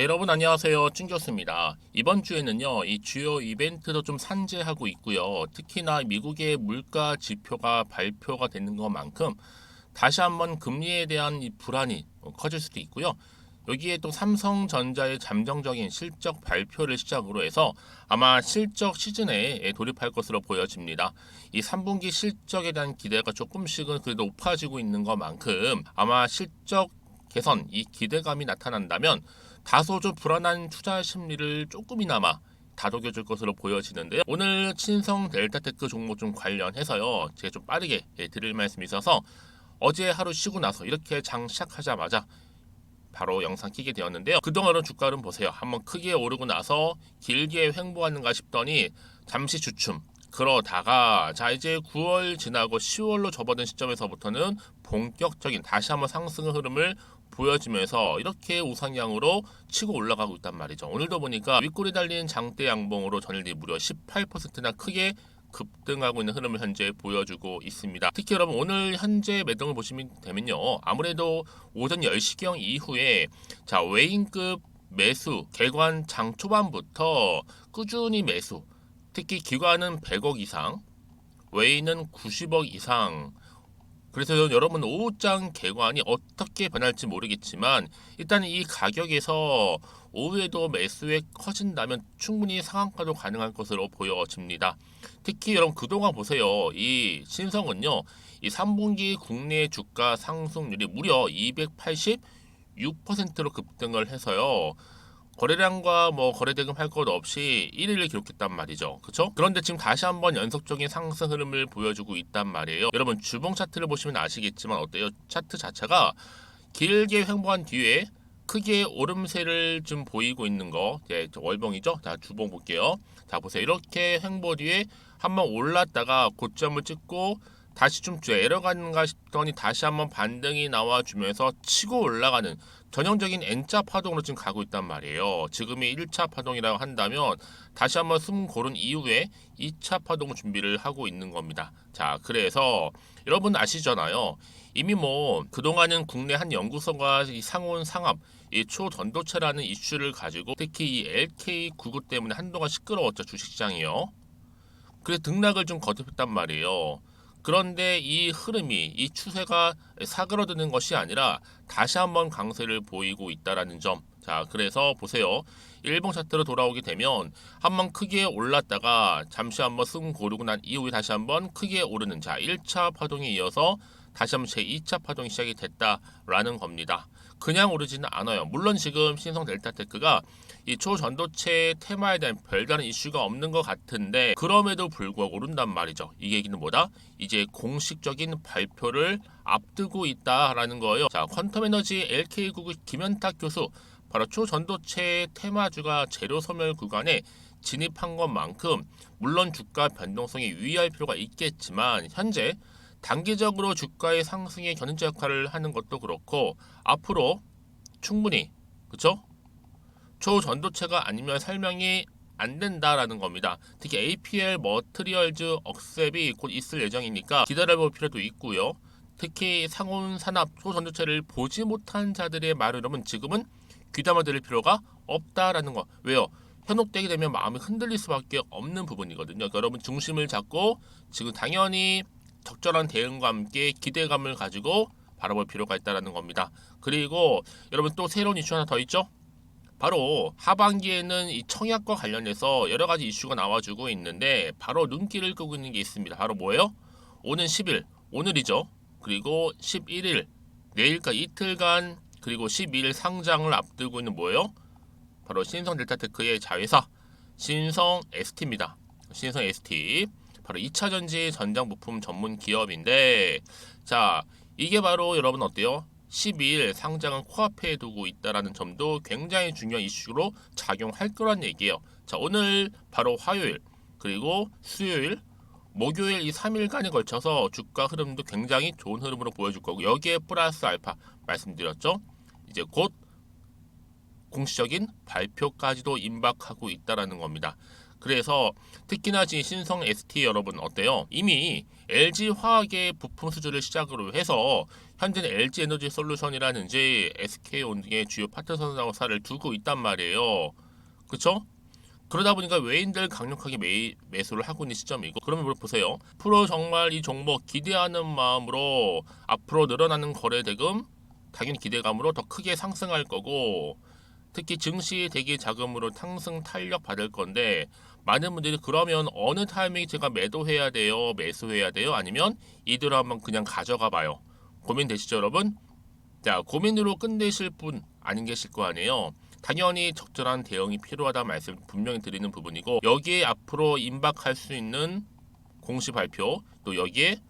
네, 여러분 안녕하세요. 찐교수입니다. 이번 주에는요, 이 주요 이벤트도 좀 산재하고 있고요. 특히나 미국의 물가 지표가 발표가 되는 것만큼 다시 한번 금리에 대한 이 불안이 커질 수도 있고요. 여기에 또 삼성전자의 잠정적인 실적 발표를 시작으로 해서 아마 실적 시즌에 돌입할 것으로 보여집니다. 이 3분기 실적에 대한 기대가 조금씩은 그래도 높아지고 있는 것만큼 아마 실적 개선, 이 기대감이 나타난다면 다소 좀 불안한 투자 심리를 조금이나마 다독여줄 것으로 보여지는데요. 오늘 신성 델타테크 종목 좀 관련해서요. 제가 좀 빠르게 드릴 말씀이 있어서 어제 하루 쉬고 나서 이렇게 장 시작하자마자 바로 영상 키게 되었는데요. 그동안은 주가를 보세요. 한번 크게 오르고 나서 길게 횡보하는가 싶더니 잠시 주춤. 그러다가 자 이제 9월 지나고 10월로 접어든 시점에서부터는 본격적인 다시 한번 상승의 흐름을 보여지면서 이렇게 우상향으로 치고 올라가고 있단 말이죠. 오늘도 보니까 윗골이 달린 장대 양봉으로 전일이 무려 18%나 크게 급등하고 있는 흐름을 현재 보여주고 있습니다. 특히 여러분 오늘 현재 매동을 보시면 되면요. 아무래도 오전 10시경 이후에 자 외인급 매수 개관 장 초반부터 꾸준히 매수 특히 기관은 100억 이상 외인은 90억 이상 그래서 여러분 오후장 개관이 어떻게 변할지 모르겠지만 일단 이 가격에서 오후에도 매수액 커진다면 충분히 상한가도 가능할 것으로 보여집니다. 특히 여러분 그동안 보세요. 이 신성은요. 이 3분기 국내 주가 상승률이 무려 286%로 급등을 해서요. 거래량과 거래 대금 할 것 없이 1위를 기록했단 말이죠. 그렇죠? 그런데 지금 다시 한번 연속적인 상승 흐름을 보여주고 있단 말이에요. 여러분 주봉 차트를 보시면 아시겠지만 어때요? 차트 자체가 길게 횡보한 뒤에 크게 오름세를 좀 보이고 있는 거. 월봉이죠? 자, 주봉 볼게요. 자, 보세요. 이렇게 횡보 뒤에 한번 올랐다가 고점을 찍고 다시 좀 내려가는가 싶더니 다시 한번 반등이 나와주면서 치고 올라가는 전형적인 N자 파동으로 지금 가고 있단 말이에요. 지금이 1차 파동이라고 한다면 다시 한번 숨 고른 이후에 2차 파동 준비를 하고 있는 겁니다. 자, 그래서 여러분 아시잖아요. 이미 그동안은 국내 한 연구소가 이 상온 상압 이 초전도체라는 이슈를 가지고 특히 이 LK99 때문에 한동안 시끄러웠죠. 주식시장이요. 그래서 등락을 좀 거듭했단 말이에요. 그런데 이 흐름이 이 추세가 사그러드는 것이 아니라 다시 한번 강세를 보이고 있다라는 점. 자, 그래서 보세요. 일봉 차트로 돌아오게 되면 한번 크게 올랐다가 잠시 한번 숨 고르고 난 이후에 다시 한번 크게 오르는 자 1차 파동에 이어서 다시 한번 제2차 파동이 시작이 됐다라는 겁니다. 그냥 오르지는 않아요. 물론 지금 신성 델타테크가 이 초전도체 테마에 대한 별다른 이슈가 없는 것 같은데 그럼에도 불구하고 오른단 말이죠. 이 얘기는 뭐다? 이제 공식적인 발표를 앞두고 있다라는 거예요. 자, 퀀텀에너지 LK99 김현탁 교수 바로 초전도체 테마주가 재료 소멸 구간에 진입한 것만큼 물론 주가 변동성에 유의할 필요가 있겠지만 현재 단기적으로 주가의 상승에 견인자 역할을 하는 것도 그렇고 앞으로 충분히 그렇죠? 초전도체가 아니면 설명이 안 된다라는 겁니다. 특히 APL 머트리얼즈 억셉이 곧 있을 예정이니까 기다려볼 필요도 있고요. 특히 상온 산업 초전도체를 보지 못한 자들의 말을 여러분 지금은 귀담아 들을 필요가 없다라는 거. 왜요? 현혹되게 되면 마음이 흔들릴 수밖에 없는 부분이거든요. 그러니까 여러분 중심을 잡고 지금 당연히 적절한 대응과 함께 기대감을 가지고 바라볼 필요가 있다는 겁니다. 그리고 여러분 또 새로운 이슈 하나 더 있죠? 바로 하반기에는 이 청약과 관련해서 여러 가지 이슈가 나와주고 있는데 바로 눈길을 끄고 있는 게 있습니다. 바로 뭐예요? 오는 10일, 오늘이죠. 그리고 11일, 내일까 이틀간 그리고 12일 상장을 앞두고 있는 뭐예요? 바로 신성 델타테크의 자회사 신성 ST입니다. 신성 ST. 바로 2차전지 전장 부품 전문 기업인데 자 이게 바로 여러분 어때요? 12일 상장을 코앞에 두고 있다라는 점도 굉장히 중요한 이슈로 작용할 거란 얘기예요. 자 오늘 바로 화요일 그리고 수요일 목요일 이 3일간에 걸쳐서 주가 흐름도 굉장히 좋은 흐름으로 보여줄 거고 여기에 플러스 알파 말씀드렸죠. 이제 곧 공식적인 발표까지도 임박하고 있다라는 겁니다. 그래서 특히나 지금 신성 ST 여러분 어때요? 이미 LG 화학의 부품 수주를 시작으로 해서 현재는 LG 에너지 솔루션이라든지 SK온 등의 주요 파트너사를 두고 있단 말이에요. 그쵸? 그러다 보니까 외인들 강력하게 매수를 하고 있는 시점이고, 그러면 보세요. 앞으로 정말 이 종목 기대하는 마음으로 앞으로 늘어나는 거래 대금 당연히 기대감으로 더 크게 상승할 거고, 특히 증시 대기 자금으로 상승 탄력 받을 건데, 많은 분들이 그러면 어느 타이밍에 제가 매도해야 돼요? 매수해야 돼요? 아니면 이대로 한번 그냥 가져가 봐요? 고민되시죠, 여러분? 자, 고민으로 끝내실 분 아닌 계실 거 아니에요. 당연히 적절한 대응이 필요하다 말씀 분명히 드리는 부분이고, 여기에 앞으로 임박할 수 있는 공시 발표, 또 여기에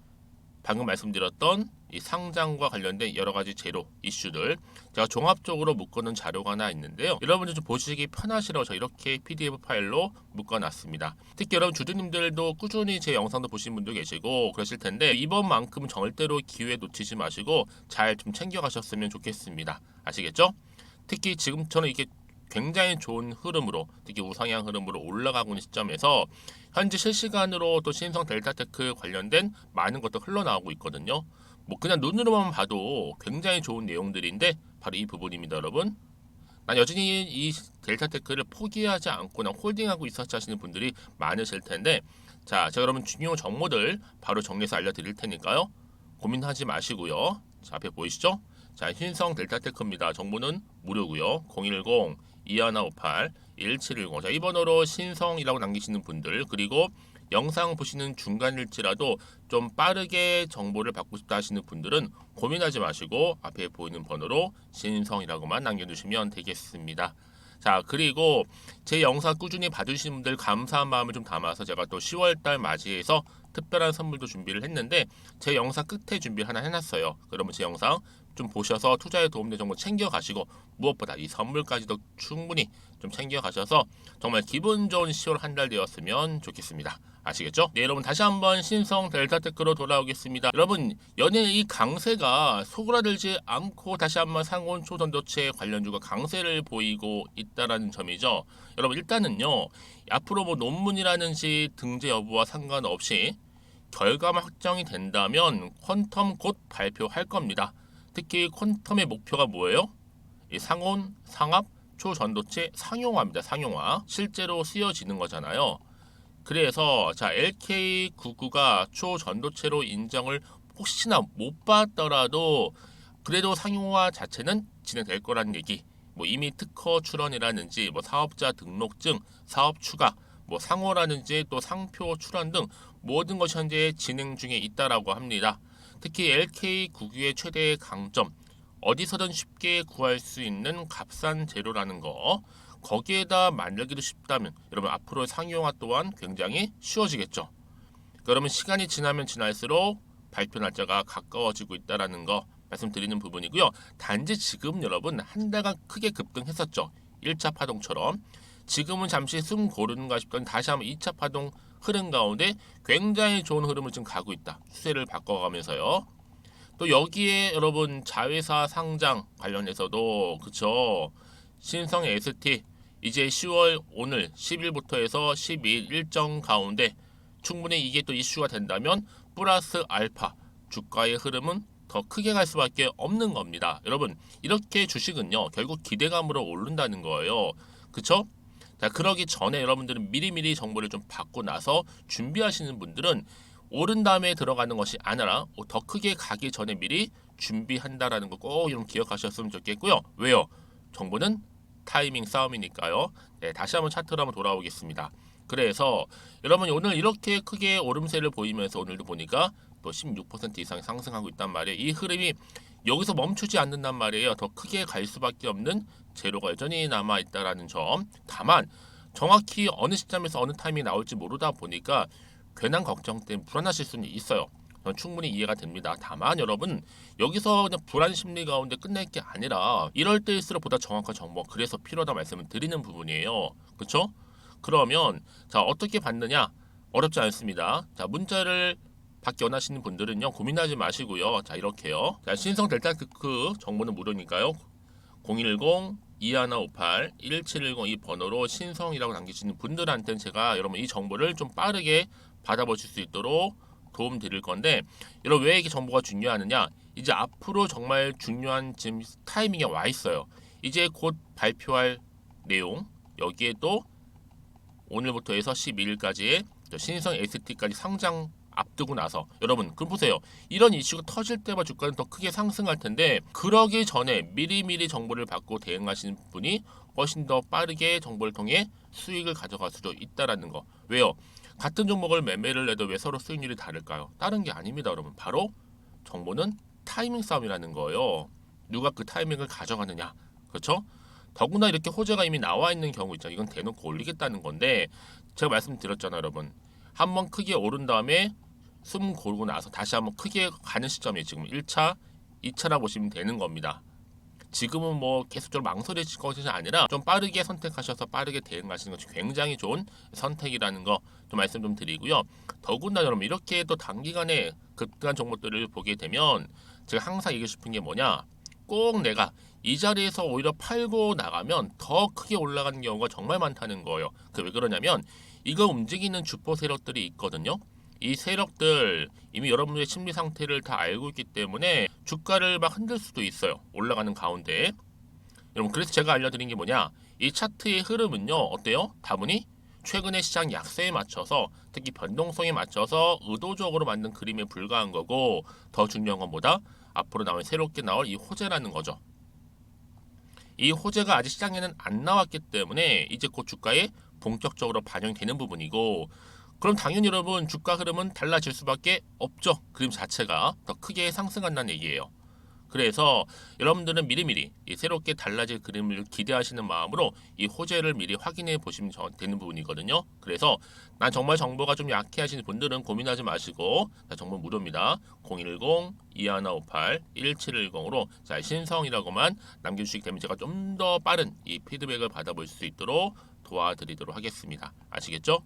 방금 말씀드렸던 이 상장과 관련된 여러 가지 재료 이슈들 제가 종합적으로 묶어놓은 자료가 하나 있는데요. 여러분들 좀 보시기 편하시라고 저 이렇게 PDF 파일로 묶어놨습니다. 특히 여러분 주주님들도 꾸준히 제 영상도 보신 분도 계시고 그러실 텐데, 이번만큼은 절대로 기회 놓치지 마시고 잘 좀 챙겨가셨으면 좋겠습니다. 아시겠죠? 특히 지금처럼 이게 굉장히 좋은 흐름으로, 특히 우상향 흐름으로 올라가고 있는 시점에서 현재 실시간으로 또 신성 델타테크 관련된 많은 것도 흘러나오고 있거든요. 뭐 그냥 눈으로만 봐도 굉장히 좋은 내용들인데 바로 이 부분입니다, 여러분. 난 여전히 이 델타테크를 포기하지 않고 난 홀딩하고 있었지 하시는 분들이 많으실 텐데, 자, 제가 그러면 중요 정보들 바로 정리해서 알려드릴 테니까요. 고민하지 마시고요. 자, 앞에 보이시죠? 자, 신성 델타테크입니다. 정보는 무료고요. 010-2158-1710. 자, 이 번호로 신성이라고 남기시는 분들, 그리고 영상 보시는 중간일지라도 좀 빠르게 정보를 받고 싶다 하시는 분들은 고민하지 마시고 앞에 보이는 번호로 신성이라고만 남겨주시면 되겠습니다. 자, 그리고 제 영상 꾸준히 봐주시는 분들 감사한 마음을 좀 담아서 제가 또 10월달 맞이해서 특별한 선물도 준비를 했는데, 제 영상 끝에 준비를 하나 해놨어요. 그러면 제 영상 좀 보셔서 투자에 도움되는 정보 챙겨가시고, 무엇보다 이 선물까지도 충분히 좀 챙겨가셔서 정말 기분 좋은 10월 한 달 되었으면 좋겠습니다. 아시겠죠? 네, 여러분 다시 한번 신성 델타테크로 돌아오겠습니다. 여러분, 연일 이 강세가 소그라들지 않고 다시 한번 상온 초전도체 관련주가 강세를 보이고 있다라는 점이죠. 여러분, 일단은요, 앞으로 뭐 논문이라든지 등재 여부와 상관없이 결과만 확정이 된다면 퀀텀 곧 발표할 겁니다. 특히 퀀텀의 목표가 뭐예요? 이 상온, 상압, 초전도체 상용화입니다. 상용화. 실제로 쓰여지는 거잖아요. 그래서 자, LK99가 초전도체로 인정을 혹시나 못 받더라도 그래도 상용화 자체는 진행될 거라는 얘기. 뭐 이미 특허 출원이라든지 뭐 사업자 등록증, 사업 추가, 뭐 상호라든지 또 상표 출원 등 모든 것이 현재 진행 중에 있다라고 합니다. 특히 LK99의 최대의 강점, 어디서든 쉽게 구할 수 있는 값싼 재료라는 거, 거기에다 만들기도 쉽다면 여러분 앞으로 상용화 또한 굉장히 쉬워지겠죠. 그러면 시간이 지나면 지날수록 발표 날짜가 가까워지고 있다는 거 말씀드리는 부분이고요. 단지 지금 여러분 한 달간 크게 급등했었죠. 1차 파동처럼. 지금은 잠시 숨 고르는가 싶더니 다시 한번 2차 파동 흐름 가운데 굉장히 좋은 흐름을 지금 가고 있다. 추세를 바꿔가면서요. 또 여기에 여러분 자회사 상장 관련해서도 그쵸. 신성 ST 이제 10월 오늘 10일부터 해서 12일 일정 가운데 충분히 이게 또 이슈가 된다면 플러스 알파 주가의 흐름은 더 크게 갈 수밖에 없는 겁니다. 여러분, 이렇게 주식은요 결국 기대감으로 오른다는 거예요. 그쵸? 자, 그러기 전에 여러분들은 미리미리 정보를 좀 받고 나서 준비하시는 분들은 오른 다음에 들어가는 것이 아니라 더 크게 가기 전에 미리 준비한다라는 거 꼭 좀 기억하셨으면 좋겠고요. 왜요? 정보는 타이밍 싸움이니까요. 네, 다시 한번 차트로 한번 돌아오겠습니다. 그래서 여러분 오늘 이렇게 크게 오름세를 보이면서 오늘도 보니까 또 16% 이상 상승하고 있단 말이에요. 이 흐름이 여기서 멈추지 않는단 말이에요. 더 크게 갈 수밖에 없는 재료가 여전히 남아 있다라는 점. 다만 정확히 어느 시점에서 어느 타이밍이 나올지 모르다 보니까 괜한 걱정 때문에 불안하실 수는 있어요. 저는 충분히 이해가 됩니다. 다만 여러분 여기서 그냥 불안 심리 가운데 끝낼 게 아니라 이럴 때일수록 보다 정확한 정보, 그래서 필요하다 말씀을 드리는 부분이에요. 그렇죠? 그러면 자, 어떻게 받느냐? 어렵지 않습니다. 자, 문자를 받기 원하시는 분들은요 고민하지 마시고요. 자, 이렇게요. 자, 신성 델타테크 정보는 무료니까요. 010 2158-1710 이 번호로 신성이라고 남기시는 분들한테는 제가 여러분 이 정보를 좀 빠르게 받아보실 수 있도록 도움 드릴 건데, 여러분 왜 이게 정보가 중요하느냐, 이제 앞으로 정말 중요한 지금 타이밍에 와 있어요. 이제 곧 발표할 내용, 여기에 또 오늘부터 해서 12일까지의 신성 ST까지 상장 앞두고 나서 여러분 그 보세요. 이런 이슈가 터질 때마다 주가는 더 크게 상승할 텐데, 그러기 전에 미리미리 정보를 받고 대응하시는 분이 훨씬 더 빠르게 정보를 통해 수익을 가져갈 수도 있다라는 거. 왜요? 같은 종목을 매매를 해도 왜 서로 수익률이 다를까요? 다른 게 아닙니다, 여러분. 바로 정보는 타이밍 싸움이라는 거예요. 누가 그 타이밍을 가져가느냐. 그렇죠? 더구나 이렇게 호재가 이미 나와 있는 경우 있잖아요. 이건 대놓고 올리겠다는 건데, 제가 말씀드렸잖아요, 여러분. 한번 크게 오른 다음에 숨 고르고 나서 다시 한번 크게 가는 시점이 지금 1차, 2차라 보시면 되는 겁니다. 지금은 뭐 계속적으로 망설이실 것이 아니라 좀 빠르게 선택하셔서 빠르게 대응하시는 것이 굉장히 좋은 선택이라는 거 좀 말씀 좀 드리고요. 더군다나 여러분 이렇게 또 단기간에 급등한 종목들을 보게 되면 제가 항상 얘기하고 싶은 게 뭐냐, 꼭 내가 이 자리에서 오히려 팔고 나가면 더 크게 올라가는 경우가 정말 많다는 거예요. 그 왜 그러냐면 이거 움직이는 주포 세력들이 있거든요. 이 세력들 이미 여러분의 심리 상태를 다 알고 있기 때문에 주가를 막 흔들 수도 있어요. 올라가는 가운데. 여러분 그래서 제가 알려드린 게 뭐냐, 이 차트의 흐름은요 어때요? 다분히 최근의 시장 약세에 맞춰서, 특히 변동성에 맞춰서 의도적으로 만든 그림에 불과한 거고, 더 중요한 건 뭐다? 앞으로 새롭게 나올 이 호재라는 거죠. 이 호재가 아직 시장에는 안 나왔기 때문에 이제 곧 주가에 본격적으로 반영되는 부분이고, 그럼 당연히 여러분 주가 흐름은 달라질 수밖에 없죠. 그림 자체가 더 크게 상승한다는 얘기예요. 그래서 여러분들은 미리미리 이 새롭게 달라질 그림을 기대하시는 마음으로 이 호재를 미리 확인해 보시면 되는 부분이거든요. 그래서 난 정말 정보가 좀 약해 하시는 분들은 고민하지 마시고, 정보 무료입니다. 010-2158-1710으로 자, 신성이라고만 남겨주시게 되면 제가 좀 더 빠른 이 피드백을 받아볼 수 있도록 도와드리도록 하겠습니다. 아시겠죠?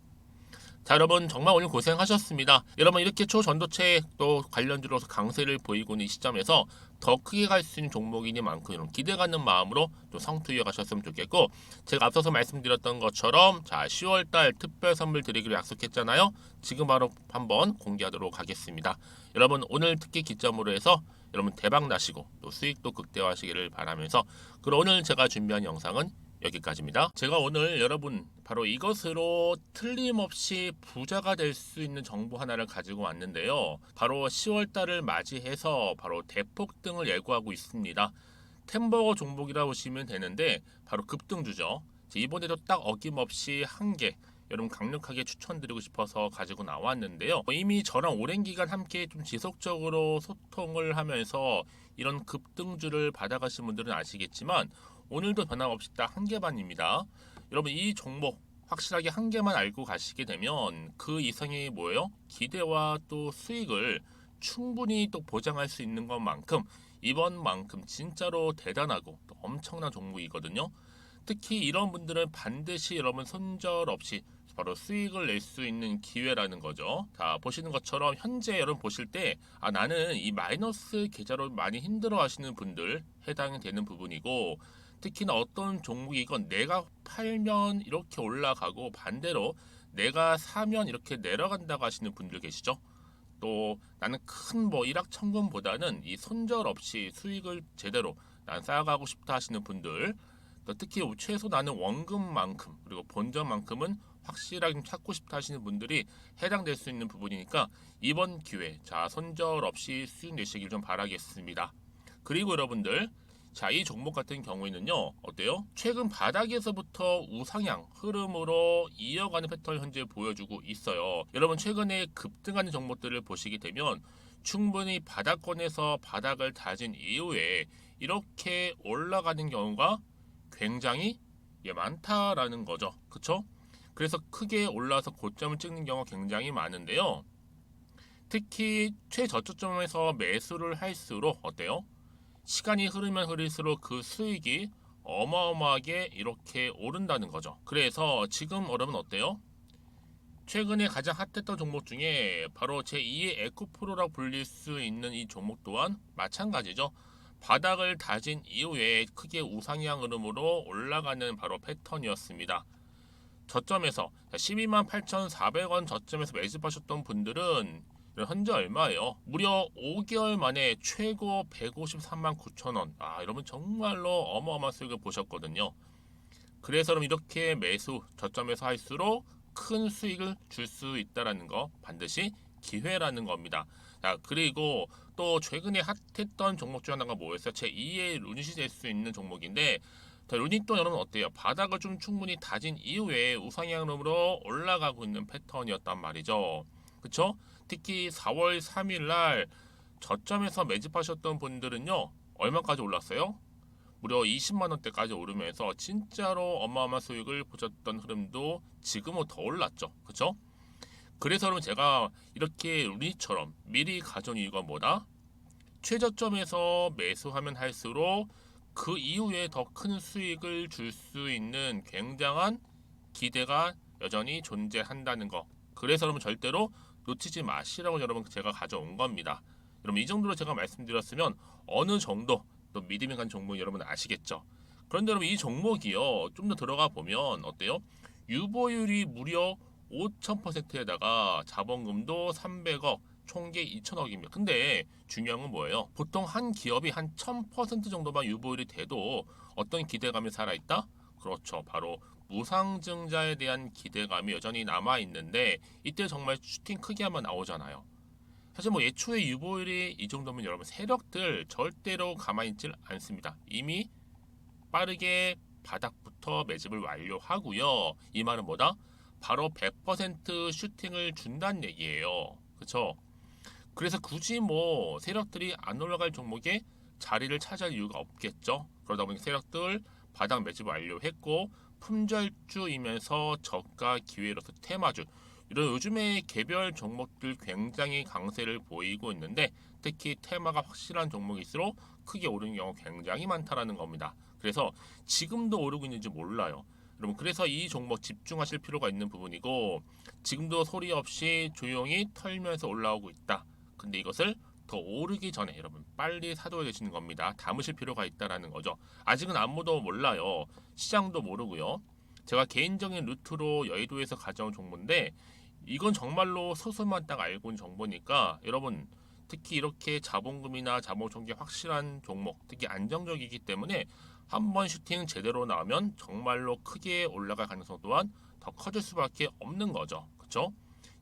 자, 여러분 정말 오늘 고생하셨습니다. 여러분 이렇게 초전도체 또 관련주로서 강세를 보이고 있는 이 시점에서 더 크게 갈 수 있는 종목이니만큼 여러분 기대 갖는 마음으로 또 성투해 가셨으면 좋겠고, 제가 앞서서 말씀드렸던 것처럼 자 10월달 특별 선물 드리기로 약속했잖아요. 지금 바로 한번 공개하도록 하겠습니다. 여러분 오늘 특히 기점으로 해서 여러분 대박 나시고 또 수익도 극대화하시기를 바라면서, 그럼 오늘 제가 준비한 영상은 여기까지입니다. 제가 오늘 여러분 바로 이것으로 틀림없이 부자가 될 수 있는 정보 하나를 가지고 왔는데요. 바로 10월달을 맞이해서 바로 대폭등을 예고하고 있습니다. 템버거 종목이라 보시면 되는데 바로 급등주죠. 이번에도 딱 어김없이 한 개 여러분 강력하게 추천드리고 싶어서 가지고 나왔는데요. 이미 저랑 오랜 기간 함께 좀 지속적으로 소통을 하면서 이런 급등주를 받아가신 분들은 아시겠지만 오늘도 변함없이 딱 한 개만입니다. 여러분 이 종목 확실하게 한 개만 알고 가시게 되면 그 이상이 뭐예요? 기대와 또 수익을 충분히 또 보장할 수 있는 것만큼 이번만큼 진짜로 대단하고 또 엄청난 종목이거든요. 특히 이런 분들은 반드시 여러분 손절 없이 바로 수익을 낼 수 있는 기회라는 거죠. 자, 보시는 것처럼 현재 여러분 보실 때 나는 이 마이너스 계좌로 많이 힘들어 하시는 분들 해당이 되는 부분이고, 특히나 어떤 종목이건 내가 팔면 이렇게 올라가고 반대로 내가 사면 이렇게 내려간다고 하시는 분들 계시죠. 또 나는 큰 뭐 일확천금보다는 이 손절 없이 수익을 제대로 난 쌓아가고 싶다 하시는 분들, 또 특히 최소 나는 원금만큼 그리고 본전만큼은 확실하게 좀 찾고 싶다 하시는 분들이 해당될 수 있는 부분이니까 이번 기회 자 손절 없이 수익 내시길 좀 바라겠습니다. 그리고 여러분들 자, 이 종목 같은 경우에는요 어때요? 최근 바닥에서부터 우상향 흐름으로 이어가는 패턴을 현재 보여주고 있어요. 여러분 최근에 급등하는 종목들을 보시게 되면 충분히 바닥권에서 바닥을 다진 이후에 이렇게 올라가는 경우가 굉장히 많다라는 거죠. 그쵸? 그래서 크게 올라서 고점을 찍는 경우가 굉장히 많은데요. 특히 최저점에서 매수를 할수록 어때요? 시간이 흐르면 흐를수록 그 수익이 어마어마하게 이렇게 오른다는 거죠. 그래서 지금 여러분 어때요? 최근에 가장 핫했던 종목 중에 바로 제2의 에코프로라고 불릴 수 있는 이 종목 또한 마찬가지죠. 바닥을 다진 이후에 크게 우상향 흐름으로 올라가는 바로 패턴이었습니다. 저점에서 128,400원 저점에서 매집하셨던 분들은 현재 얼마예요? 무려 5개월 만에 최고 153만 9천원. 여러분 정말로 어마어마한 수익을 보셨거든요. 그래서 여러분 이렇게 매수 저점에서 할수록 큰 수익을 줄 수 있다는 거 반드시 기회라는 겁니다. 자, 그리고 또 최근에 핫했던 종목 중 하나가 뭐였어요? 제 2의 루닛이 될 수 있는 종목인데, 자, 루닛도 여러분 어때요? 바닥을 좀 충분히 다진 이후에 우상향으로 올라가고 있는 패턴이었단 말이죠. 그쵸? 특히 4월 3일 날 저점에서 매집하셨던 분들은요, 얼마까지 올랐어요? 무려 20만 원대까지 오르면서 진짜로 어마어마한 수익을 보셨던 흐름도 지금은 더 올랐죠. 그쵸? 그래서 여러분 제가 이렇게 루닛처럼 미리 가져온 이유가 뭐다? 최저점에서 매수하면 할수록 그 이후에 더 큰 수익을 줄 수 있는 굉장한 기대가 여전히 존재한다는 거. 그래서 여러분 절대로 놓치지 마시라고 여러분 제가 가져온 겁니다. 여러분 이 정도로 제가 말씀드렸으면 어느 정도 또 믿음이 간 종목 여러분 아시겠죠? 그런데 여러분 이 종목이요 좀 더 들어가 보면 어때요? 유보율이 무려 5,000%에다가 자본금도 300억, 총계 2천억입니다. 근데 중요한 건 뭐예요? 보통 한 기업이 한 1000% 정도만 유보율이 돼도 어떤 기대감이 살아있다? 그렇죠. 바로 무상증자에 대한 기대감이 여전히 남아있는데 이때 정말 슈팅 크게 한번 나오잖아요. 사실 뭐 예초에 유보율이 이 정도면 여러분 세력들 절대로 가만히 있질 않습니다. 이미 빠르게 바닥부터 매집을 완료하고요. 이 말은 뭐다? 바로 100% 슈팅을 준다는 얘기예요. 그렇죠? 그래서 굳이 뭐 세력들이 안 올라갈 종목에 자리를 차지할 이유가 없겠죠. 그러다 보니 세력들 바닥 매집 완료했고 품절주이면서 저가 기회로서 테마주 이런 요즘에 개별 종목들 굉장히 강세를 보이고 있는데 특히 테마가 확실한 종목일수록 크게 오르는 경우 굉장히 많다라는 겁니다. 그래서 지금도 오르고 있는지 몰라요. 여러분 그래서 이 종목 집중하실 필요가 있는 부분이고 지금도 소리 없이 조용히 털면서 올라오고 있다. 근데 이것을 더 오르기 전에 여러분 빨리 사둬야 되시는 겁니다. 담으실 필요가 있다라는 거죠. 아직은 아무도 몰라요. 시장도 모르고요. 제가 개인적인 루트로 여의도에서 가져온 정보인데 이건 정말로 소수만 딱 알고 있는 정보니까 여러분 특히 이렇게 자본금이나 자본총계 확실한 종목 특히 안정적이기 때문에 한번 슈팅 제대로 나오면 정말로 크게 올라갈 가능성 또한 더 커질 수밖에 없는 거죠. 그렇죠?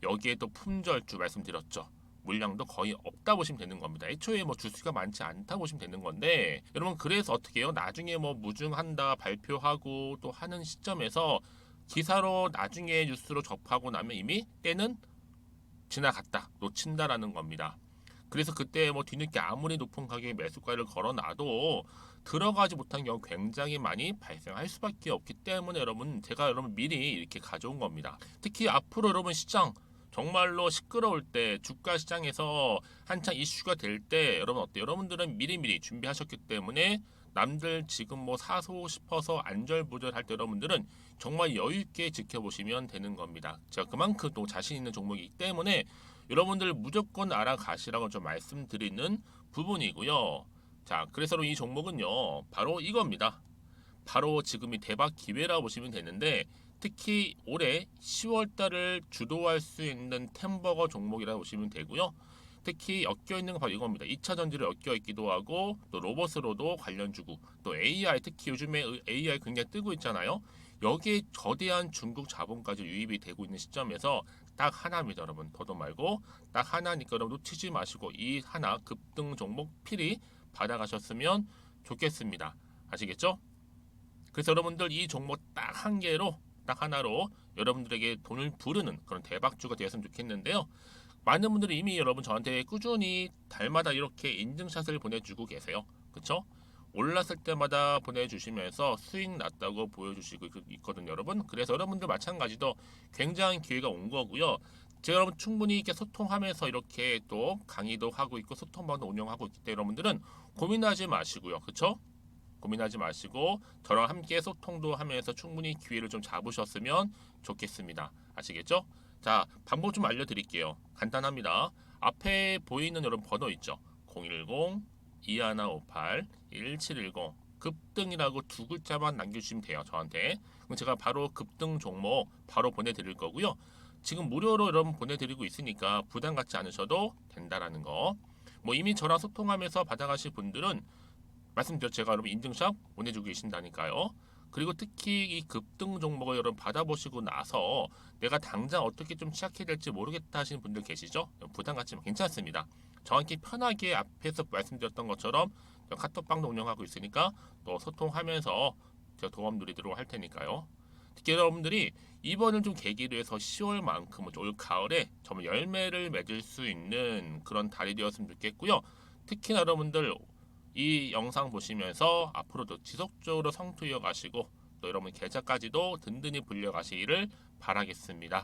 여기에 또 품절주 말씀드렸죠. 물량도 거의 없다 보시면 되는 겁니다. 애초에 뭐 주수가 많지 않다 보시면 되는 건데 여러분 그래서 어떻게 해요? 나중에 뭐 무증한다 발표하고 또 하는 시점에서 기사로 나중에 뉴스로 접하고 나면 이미 때는 지나갔다 놓친다라는 겁니다. 그래서 그때 뭐 뒤늦게 아무리 높은 가격에 매수가를 걸어놔도 들어가지 못한 경우 굉장히 많이 발생할 수밖에 없기 때문에 여러분 제가 여러분 미리 이렇게 가져온 겁니다. 특히 앞으로 여러분 시장 정말로 시끄러울 때 주가 시장에서 한창 이슈가 될 때 여러분 어때요? 여러분들은 미리미리 준비하셨기 때문에 남들 지금 뭐 사고 싶어서 안절부절할 때 여러분들은 정말 여유 있게 지켜보시면 되는 겁니다. 제가 그만큼 또 자신 있는 종목이기 때문에 여러분들 무조건 알아가시라고 좀 말씀드리는 부분이고요. 자, 그래서 이 종목은요, 바로 이겁니다. 바로 지금이 대박 기회라고 보시면 되는데 특히 올해 10월 달을 주도할 수 있는 템버거 종목이라고 보시면 되고요. 특히 엮여 있는 건 바로 이겁니다. 2차 전지를 엮여 있기도 하고 또 로봇으로도 관련 주고 또 AI 특히 요즘에 AI 굉장히 뜨고 있잖아요. 여기에 거대한 중국 자본까지 유입이 되고 있는 시점에서 딱 하나입니다, 여러분. 더도 말고 딱 하나니까 여러분 놓치지 마시고 이 하나 급등 종목 필히 받아가셨으면 좋겠습니다. 아시겠죠? 그래서 여러분들 이 종목 딱 한 개로 딱 하나로 여러분들에게 돈을 부르는 그런 대박주가 되었으면 좋겠는데요. 많은 분들이 이미 여러분 저한테 꾸준히 달마다 이렇게 인증샷을 보내주고 계세요. 그쵸? 올랐을 때마다 보내주시면서 수익 났다고 보여주시고 있거든요, 여러분. 그래서 여러분들 마찬가지도 굉장한 기회가 온 거고요. 제가 여러분 충분히 이렇게 소통하면서 이렇게 또 강의도 하고 있고 소통방도 운영하고 있기 때문에 여러분들은 고민하지 마시고요. 그쵸? 고민하지 마시고 저랑 함께 소통도 하면서 충분히 기회를 좀 잡으셨으면 좋겠습니다. 아시겠죠? 자, 방법 좀 알려드릴게요. 간단합니다. 앞에 보이는 여러분 번호 있죠? 2158 1710 급등이라고 두 글자만 남겨주시면 돼요. 저한테. 그럼 제가 바로 급등 종목 바로 보내드릴 거고요. 지금 무료로 여러분 보내드리고 있으니까 부담 갖지 않으셔도 된다라는 거. 뭐 이미 저랑 소통하면서 받아가실 분들은 말씀드렸죠. 제가 여러분 인증샷 보내주고 계신다니까요. 그리고 특히 이 급등 종목을 여러분 받아보시고 나서 내가 당장 어떻게 좀 시작해야 될지 모르겠다 하시는 분들 계시죠? 부담 갖지만 괜찮습니다. 정확히 편하게 앞에서 말씀드렸던 것처럼 카톡방도 운영하고 있으니까 또 소통하면서 제가 도움 드리도록 할 테니까요. 특히 여러분들이 이번을 좀 계기로 해서 10월만큼 올 가을에 정말 열매를 맺을 수 있는 그런 달이 되었으면 좋겠고요. 특히나 여러분들 이 영상 보시면서 앞으로도 지속적으로 성투 이어가시고 또 여러분 계좌까지도 든든히 불려가시기를 바라겠습니다.